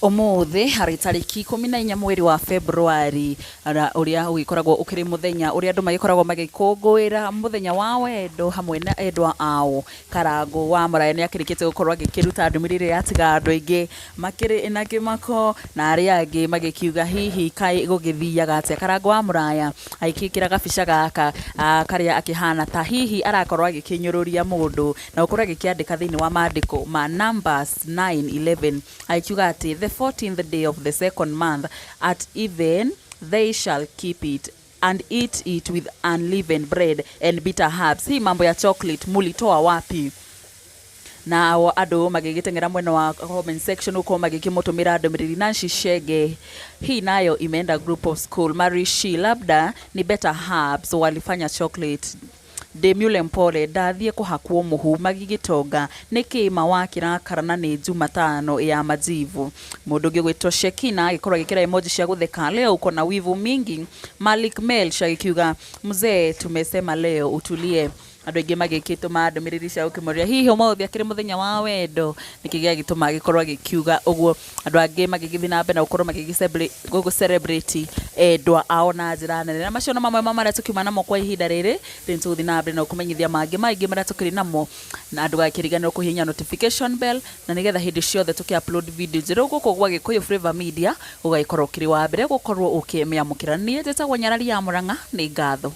Omothe hari tariki 14 mweri wa February uria ugikoragwo ukiri muthenya uria andu magikoragwo magikungwira muthenya wa wendo hamwe na endwa ao. Karangu wa Muraya ni akirikite gukorwo agikiruta Ndumiriri yatiga andu aingi makiri na kimako na aria angi magikiuga hihi kai gugithiaga atia. Karangu wa Muraya aikikira gabica gaka karia akihana ta hihi arakorwo agikinyururia mundu na gukorwo agikiandika thiini wa maandiko ma Numbers 9:11 aikiuga ati the 14th day of the second month at even they shall keep it and eat it with unleavened bread and bitter herbs. Hii mambo ya chocolate mulitoa wapi? Na andu magigitengera mwena wa comment section uko magikimotumira Ndumiriri na Shishege. Hii nayo imeenda group of school Marishi labda ni better herbs walifanya chocolate Demule mpole ndathie kuhakuo muhu magigitonga niki mawakira karana ni Jumatano ya majivu. Mundu gwitwo Shekina agikorwo agikira emoji cia gutheka leo uko na wivu mingi. Malik Mel shagikiuga mzee tumesema leo utulie. Andu aingi magikituma Ndumiriri cia ukimoria hihi umothe akiri muthenya wa wendo nikigia gituma agikorwo agikiuga uguo. Andu angi magigithina mbere na gukorwo celebrate endwa ao na njira nene na macio no mamwe mamara tukiuma namo kwa ihinda riri rintu thina mbere na kumenyithia mangi mara tukiri namo na andu gakiriganirwo kuhinya notification bell na nigetha hindi ciothe tuki-upload video njeru guko gwa Gikuyu Flavor Media ugaikorwo kiri wa mbere gukorwo ukimiamukira. Nie njitagwo Nyarari ya Murang'a ni ngatho.